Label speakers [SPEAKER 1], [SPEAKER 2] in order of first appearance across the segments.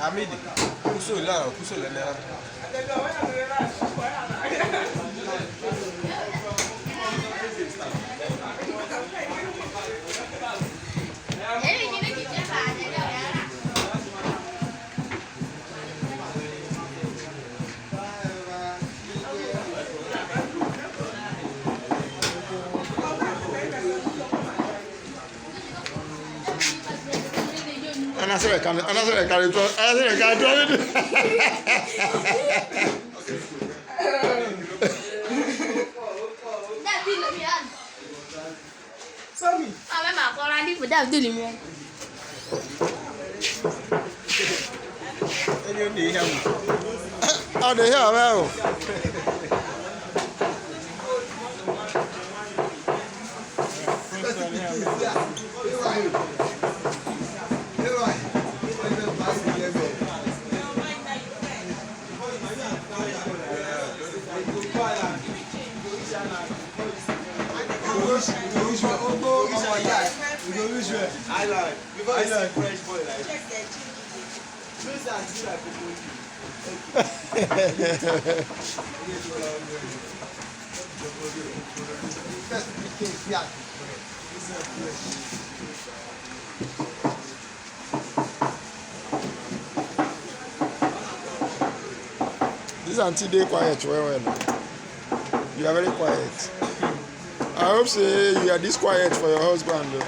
[SPEAKER 1] Amidi, kuso là.
[SPEAKER 2] Anasere kan
[SPEAKER 3] Sorry. Ah, ma ko la ni for that do ni me.
[SPEAKER 1] Ele ni ya mu.
[SPEAKER 2] Ah, de here well.
[SPEAKER 1] I like because it's fresh boy like.
[SPEAKER 2] This auntie dey quiet well. You are very quiet. I hope say you are this quiet for your husband though.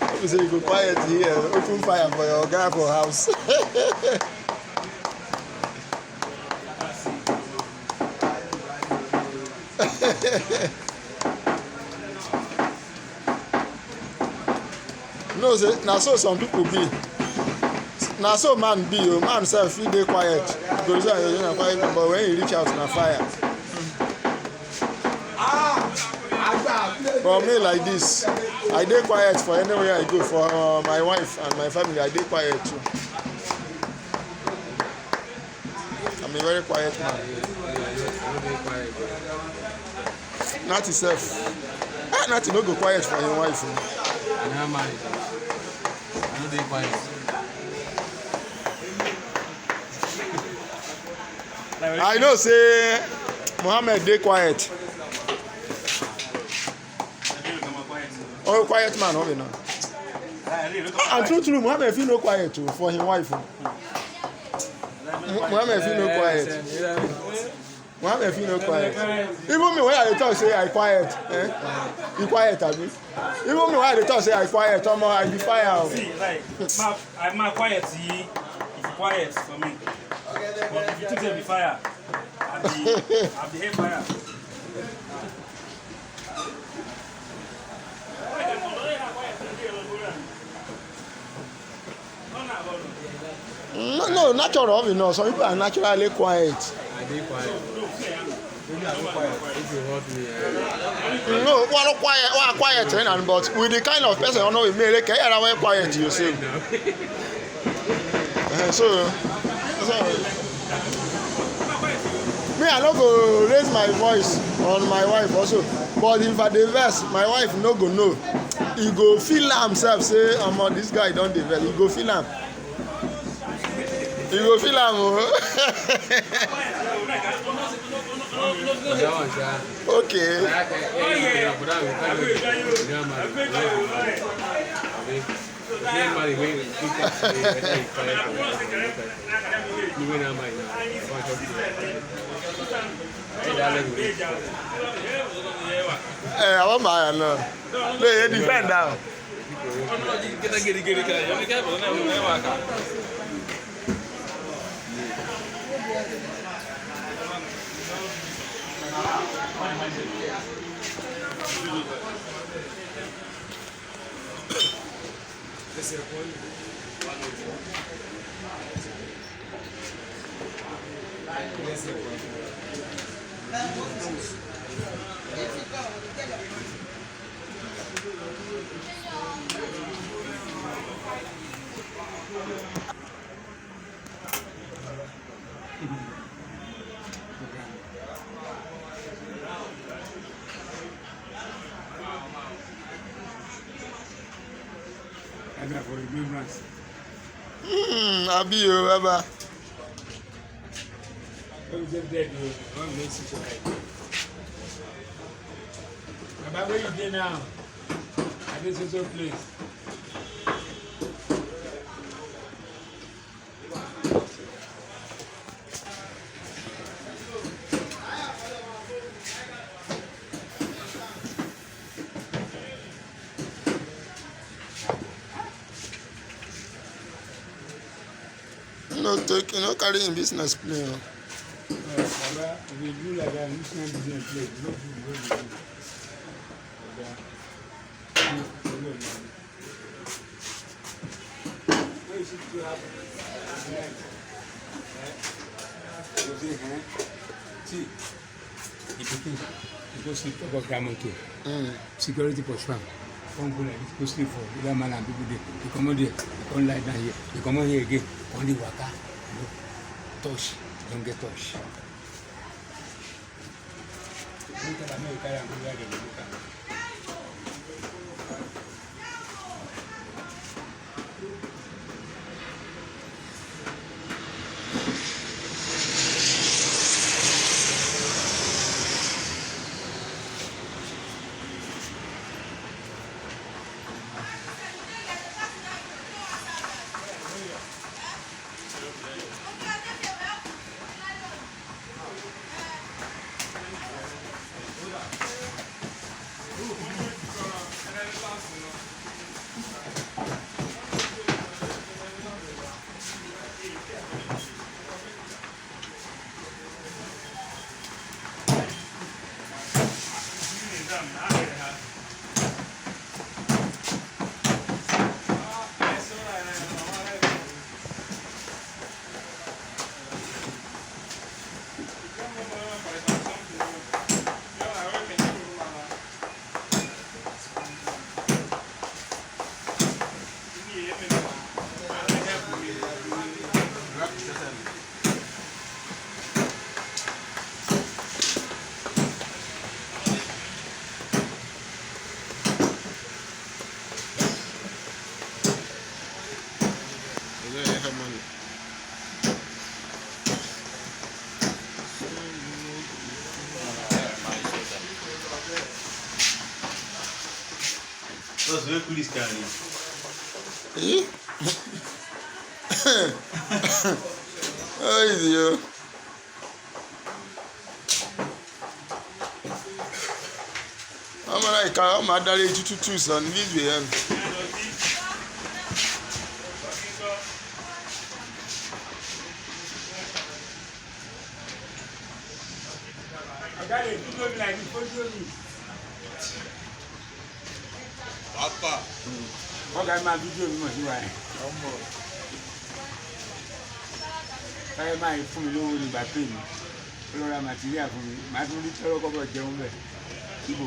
[SPEAKER 2] I hope say you go quiet here, open fire for your guy for house. No, say now so some people be. Now so man be, man self he dey quiet. Because quiet, but when you reach out na fire. For me like this, I dey quiet for anywhere I go. For my wife and my family, I dey quiet too. I'm a very quiet man. Not yourself. Not no go quiet for your wife.
[SPEAKER 1] I am married. I no dey quiet.
[SPEAKER 2] I know say Mohammed dey quiet. Oh, quiet man, hold on. And true, Mohammed feel no quiet too for his wife. Mohammed feel no quiet. Mohammed feel no quiet. Even me when I talk say I quiet, you quiet, abi? Even me when I talk say I quiet, I be fire.
[SPEAKER 4] See, like, I'm quiet. See, it's quiet for me. But if you think they be fire, I'll be head fire.
[SPEAKER 2] No, natural, you know. Some people are naturally quiet.
[SPEAKER 1] I dey quiet. Maybe I go quiet if you hurt me.
[SPEAKER 2] No, well, quiet, but with the kind of person you know, we make it quiet yourself. So, me, I no go raise my voice on my wife also. But if I dey vex, my wife no go know. He go feel himself say, this guy don dey vex. He go feel am. You go feel am okay. I want my no. They defend now.
[SPEAKER 1] For remembrance.
[SPEAKER 2] Abi o, baba.
[SPEAKER 1] When you dead, you won't make it right. Baba, where you dey now? At this social place.
[SPEAKER 2] No carry him business play.
[SPEAKER 1] Baba, if you do like that, you can't business place. You don't do the way you do. What you should do happen? You say, see, if you think, you go sleep above Diamond too. Security push farm. Come go like this, go sleep for other man and people there. You come out there, you come lie down here. You come out here again, on the waka. Touch, don't get touch. Look at America and go where they look at.
[SPEAKER 5] Those very cool carry.
[SPEAKER 2] Eh? How is you? I'm like, I'm a daddy to son. This way,
[SPEAKER 1] Daddy, you don't like it, what do you mean?
[SPEAKER 5] Papa.
[SPEAKER 1] Wọ́n ká máa fídíò mímọ̀ sí wa yẹn. Báyọ̀ máa fún mi lówó nígbà pé mi. Ó lọ ra màtíríà fún mi. Màá tún rí tọ́rọ́ kọ́bọ̀ jẹun bẹ̀. Ibo.